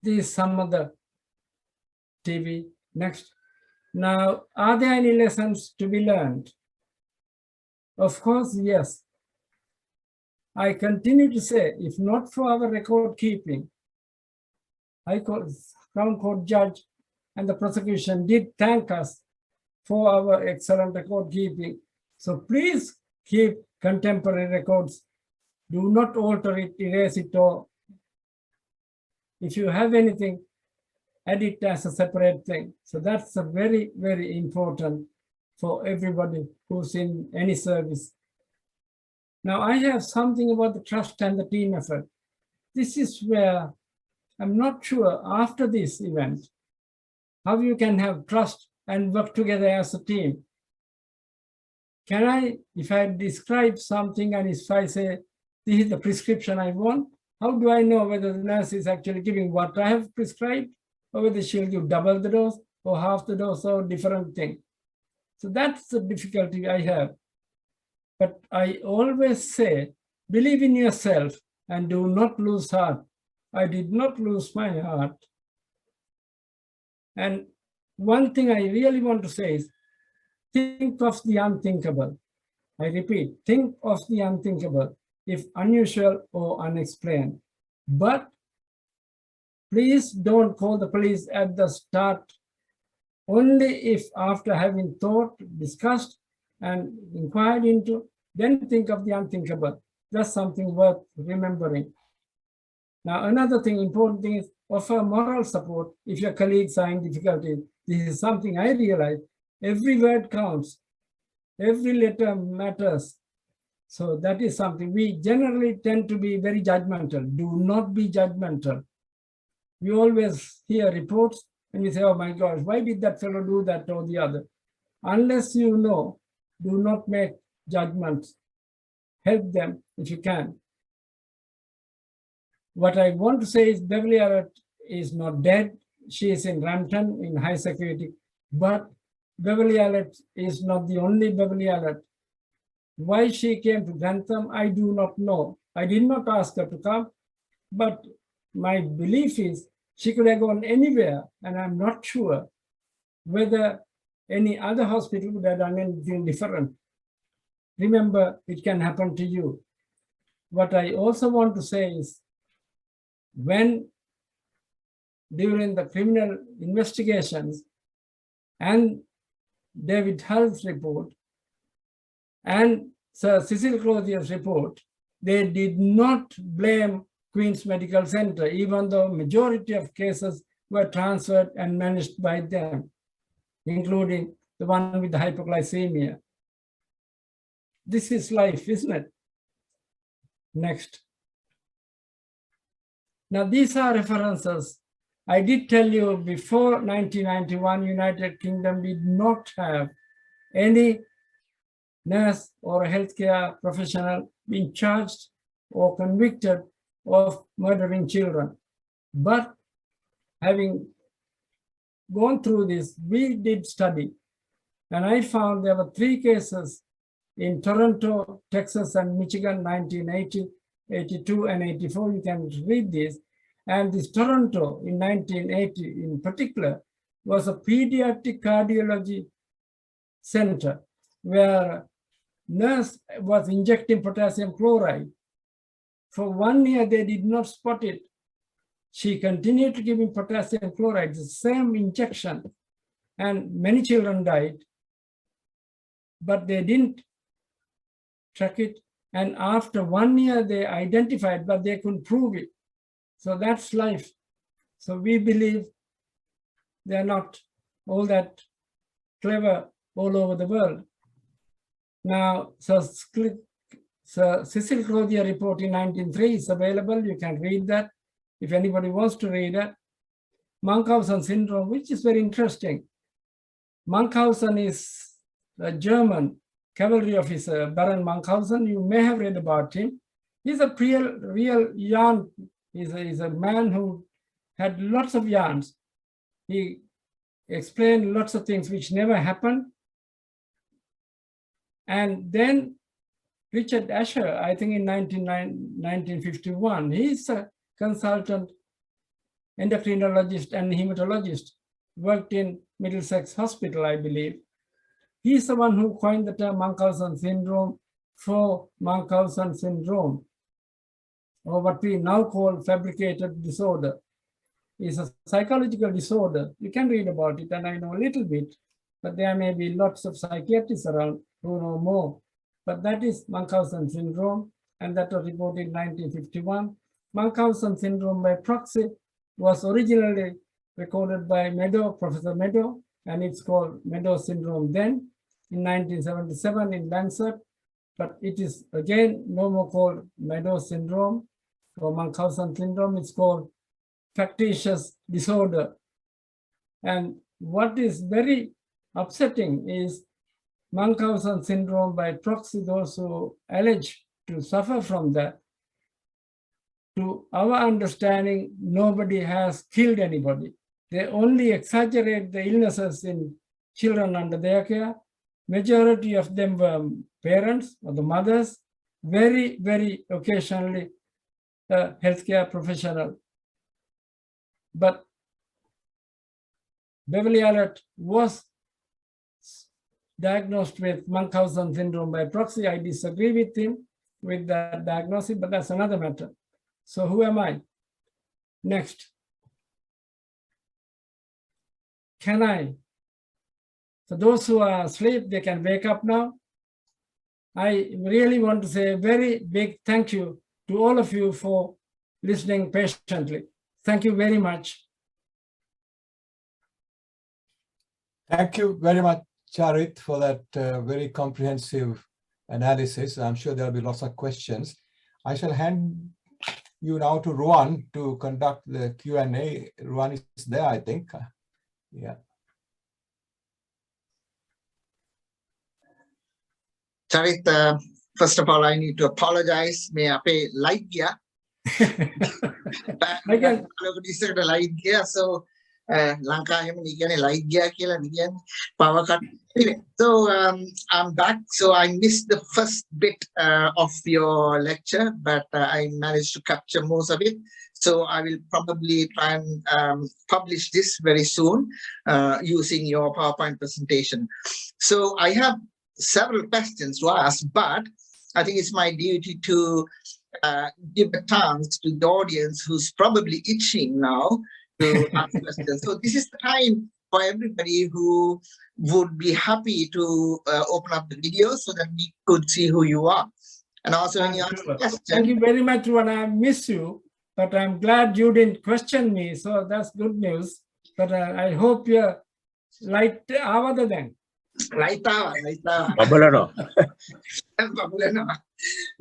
This is some of the TV. Next. Now, are there any lessons to be learned? Of course, yes. I continue to say, if not for our record keeping, High Court, Crown Court judge and the prosecution did thank us for our excellent record keeping. So please keep contemporary records. Do not alter it, erase it, or if you have anything, add it as a separate thing. So that's a very, very important for everybody who's in any service. Now I have something about the trust and the team effort. This is where I'm not sure after this event, how you can have trust and work together as a team. Can I, if I describe something and if I say, this is the prescription I want, how do I know whether the nurse is actually giving what I have prescribed, or whether she'll give double the dose or half the dose or different thing? So that's the difficulty I have. But I always say, believe in yourself and do not lose heart. I did not lose my heart. And one thing I really want to say is, think of the unthinkable. I repeat, think of the unthinkable, if unusual or unexplained. But please don't call the police at the start, only if after having thought, discussed, and inquired into, then think of the unthinkable. That's something worth remembering. Now, another thing, important thing is offer moral support if your colleagues are in difficulty. This is something I realize. Every word counts. Every letter matters. So that is something we generally tend to be very judgmental. Do not be judgmental. We always hear reports and we say, oh my gosh, why did that fellow do that or the other? Unless you know, do not make judgments. Help them if you can. What I want to say is Beverley Allitt is not dead. She is in Rampton in high security, but Beverley Allitt is not the only Beverley Allitt. Why she came to Grantham, I do not know. I did not ask her to come, but my belief is she could have gone anywhere, and I'm not sure whether any other hospital would have done anything different. Remember, it can happen to you. What I also want to say is, when during the criminal investigations and David Hull's report and Sir Cecil Clothier's report, they did not blame Queen's Medical Center, even though majority of cases were transferred and managed by them, including the one with the hypoglycemia. This is life, isn't it? Next. Now, these are references. I did tell you before 1991, United Kingdom did not have any nurse or a healthcare professional being charged or convicted of murdering children. But having gone through this, we did study, and I found there were 3 cases in Toronto, Texas, and Michigan, 1980, 82, and 84. You can read this. And this Toronto in 1980 in particular was a pediatric cardiology center where nurse was injecting potassium chloride. For 1 year, they did not spot it. She continued to give him potassium chloride, the same injection, and many children died, but they didn't track it. And after 1 year, they identified, but they couldn't prove it. So that's life. So we believe they're not all that clever all over the world. Now, so Cecil Clothier report in 1903 is available. You can read that if anybody wants to read it. Munchausen syndrome, which is very interesting. Munchausen is a German cavalry officer, Baron Munchausen. You may have read about him. He's a real yarn. He's a man who had lots of yarns. He explained lots of things which never happened. And then Richard Asher, I think in 1951, he's a consultant endocrinologist and hematologist, worked in Middlesex Hospital, I believe. He's the one who coined the term Munchausen syndrome for Munchausen syndrome, or what we now call fabricated disorder. It's a psychological disorder. You can read about it, and I know a little bit, but there may be lots of psychiatrists around who know more. But that is Munchausen syndrome, and that was reported in 1951. Munchausen syndrome by proxy was originally recorded by Meadow, Professor Meadow, and it's called Meadow syndrome then in 1977 in Lancet. But it is again no more called Meadow syndrome or Munchausen syndrome. It's called factitious disorder. And what is very upsetting is Munchausen syndrome by proxy, those who allege to suffer from that. To our understanding, nobody has killed anybody. They only exaggerate the illnesses in children under their care. Majority of them were parents or the mothers, very, very occasionally a healthcare professional. But Beverley Allitt was diagnosed with Munchausen syndrome by proxy. I disagree with him with that diagnosis, but that's another matter. So who am I? Next. Can I? For those who are asleep, they can wake up now. I really want to say a very big thank you to all of you for listening patiently. Thank you very much. Thank you very much, Charith, for that very comprehensive analysis. I'm sure there'll be lots of questions. I shall hand you now to Ruan to conduct the Q&A. Ruan is there, I think. Yeah. Charith, first of all, I need to apologize. May I pay light gear? Again, light gear. So, Lanka light gear power cut. Anyway, so I'm back. So I missed the first bit of your lecture, but I managed to capture most of it. So I will probably try and publish this very soon using your PowerPoint presentation. So I have several questions to ask, but I think it's my duty to give a chance to the audience who's probably itching now to ask questions. So this is the time for everybody who would be happy to open up the video so that we could see who you are. And also when you ask a question. Thank you very much, Ruan. I miss you, but I'm glad you didn't question me. So that's good news. But I hope you're light hour then. Light hour. Babulano. Babulano.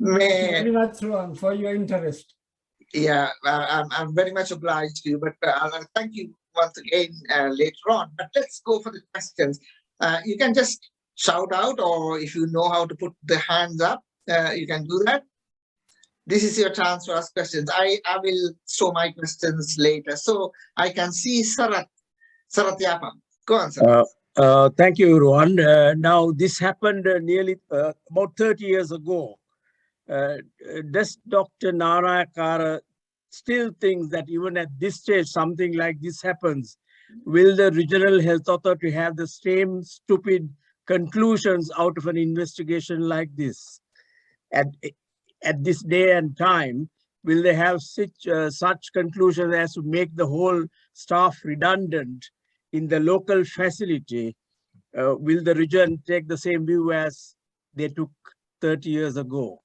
Thank you very much, Ruan, for your interest. Yeah, I'm very much obliged to you, but I'll thank you once again later on. But let's go for the questions. You can just shout out, or if you know how to put the hands up, you can do that. This is your chance to ask questions. I will show my questions later. So I can see Charith Nanayakkara. Go on, Charith. Thank you, Rohan. Now, this happened nearly about 30 years ago. Does Dr. Nanayakkara still thinks that even at this stage, something like this happens? Will the regional health authority have the same stupid conclusions out of an investigation like this? At this day and time, will they have such conclusions as to make the whole staff redundant in the local facility? Will the region take the same view as they took 30 years ago?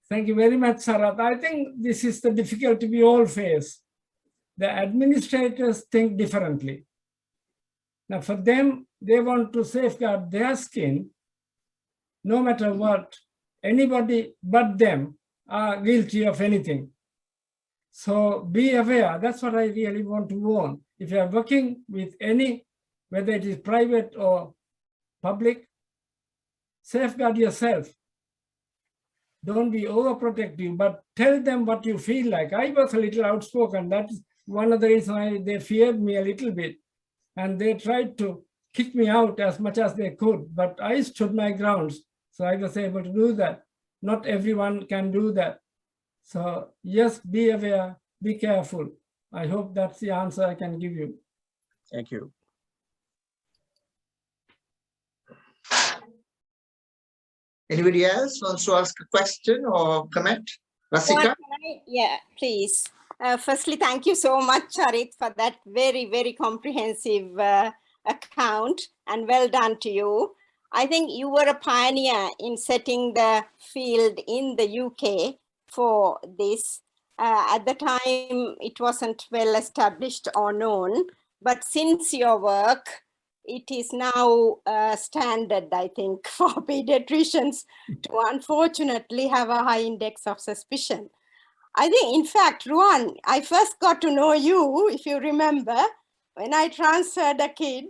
Thank you very much, Charith. I think this is the difficulty we all face. The administrators think differently. Now, for them, they want to safeguard their skin. No matter what, anybody but them are guilty of anything. So be aware. That's what I really want to warn. If you are working with any, whether it is private or public, safeguard yourself. Don't be overprotective, but tell them what you feel like. I was a little outspoken. That's one of the reasons they feared me a little bit. And they tried to kick me out as much as they could, but I stood my grounds. So I was able to do that. Not everyone can do that. So yes, be aware, be careful. I hope that's the answer I can give you. Thank you. Anybody else wants to ask a question or comment? Rasika? Yeah, please. Firstly, thank you so much, Charith, for that very, very comprehensive account, and well done to you. I think you were a pioneer in setting the field in the UK for this. At the time, it wasn't well established or known, but since your work, it is now standard, I think, for pediatricians to unfortunately have a high index of suspicion. I think, in fact, Rohan, I first got to know you, if you remember, when I transferred a kid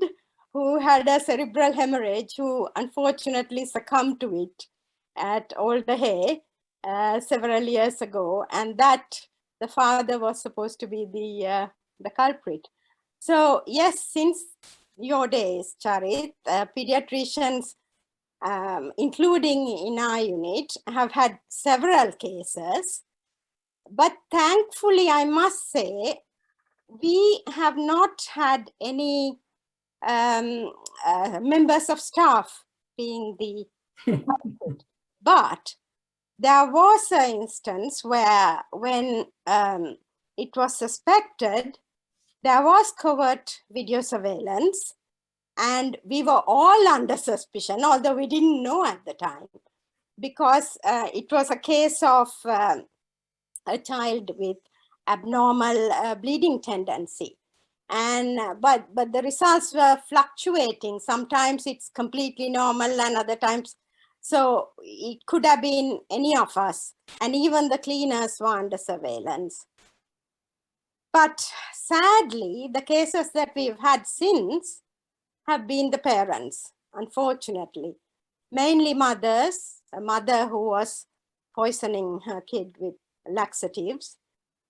who had a cerebral hemorrhage, who unfortunately succumbed to it at Older Hay several years ago, and that the father was supposed to be the culprit. So yes, since your days, Charith, pediatricians, including in our unit, have had several cases. But thankfully, I must say, we have not had any members of staff being the culprit. But there was an instance where when it was suspected, there was covert video surveillance, and we were all under suspicion, although we didn't know at the time, because it was a case of a child with abnormal bleeding tendency. And but the results were fluctuating. Sometimes it's completely normal and other times, so it could have been any of us, and even the cleaners were under surveillance. But sadly, the cases that we've had since have been the parents, unfortunately. Mainly mothers, a mother who was poisoning her kid with laxatives.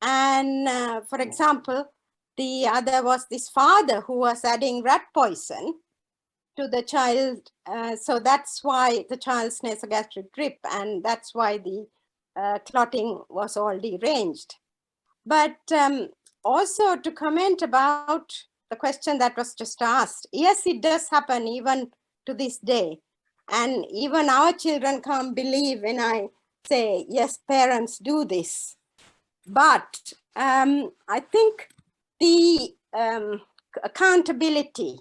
And for example, the other was this father who was adding rat poison to the child. So that's why the child's nasogastric drip, and that's why the clotting was all deranged. But also to comment about the question that was just asked, yes, it does happen even to this day. And even our children can't believe when I say, yes, parents do this. But I think the accountability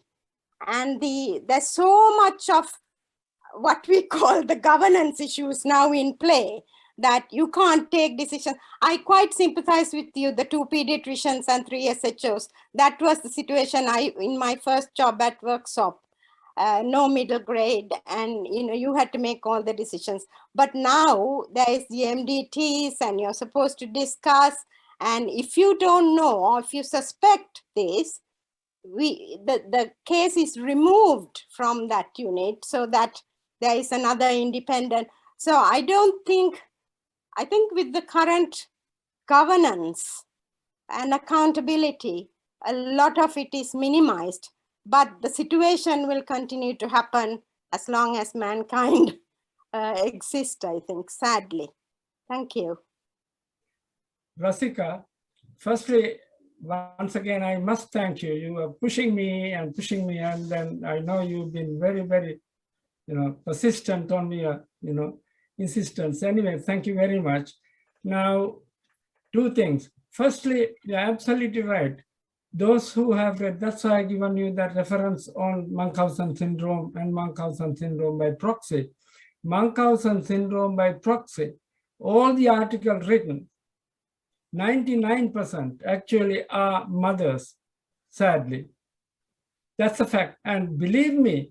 and there's so much of what we call the governance issues now in play that you can't take decisions. I quite sympathize with you, the 2 pediatricians and 3 SHOs. That was the situation in my first job at Workshop. no middle grade, and you had to make all the decisions. But now there is the MDTs, and you're supposed to discuss. And if you don't know, or if you suspect this, the case is removed from that unit so that there is another independent. So I think with the current governance and accountability, a lot of it is minimized, but the situation will continue to happen as long as mankind exists, I think, sadly. Thank you. Rasika, firstly, once again, I must thank you. You were pushing me, and then I know you've been very, very, persistent on your, insistence. Anyway, thank you very much. Now, two things. Firstly, you're absolutely right. Those who have read, that's why I've given you that reference on Munchausen syndrome and Munchausen syndrome by proxy. Munchausen syndrome by proxy, all the articles written, 99% actually are mothers, sadly. That's a fact. And believe me,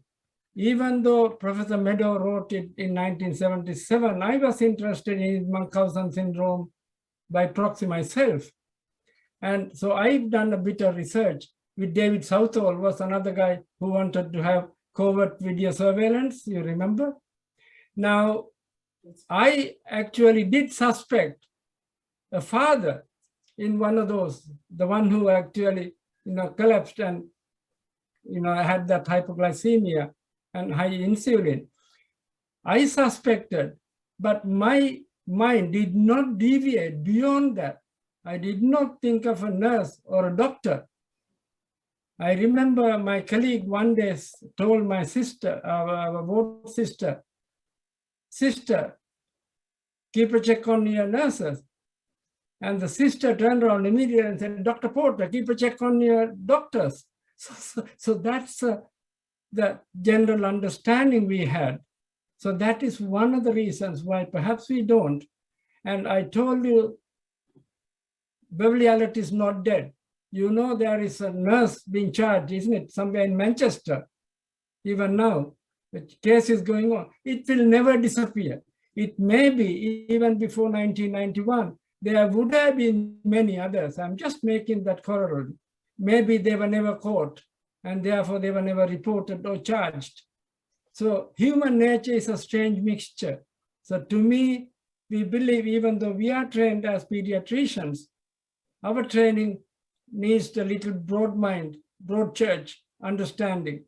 even though Professor Meadow wrote it in 1977, I was interested in Munchausen syndrome by proxy myself. And so I've done a bit of research with David Southall, was another guy who wanted to have covert video surveillance, you remember? Now, I actually did suspect a father in one of those, the one who actually, collapsed and, had that hypoglycemia and high insulin. I suspected, but my mind did not deviate beyond that. I did not think of a nurse or a doctor. I remember my colleague one day told my sister, our ward sister, keep a check on your nurses. And the sister turned around immediately and said, Dr. Porter, keep a check on your doctors. So that's the general understanding we had. So that is one of the reasons why perhaps we don't. And I told you, Beverley Allitt is not dead. There is a nurse being charged, isn't it? Somewhere in Manchester, even now, the case is going on. It will never disappear. It may be even before 1991. There would have been many others. I'm just making that corollary. Maybe they were never caught, and therefore they were never reported or charged. So human nature is a strange mixture. So to me, we believe, even though we are trained as pediatricians, our training needs a little broad mind, broad church understanding.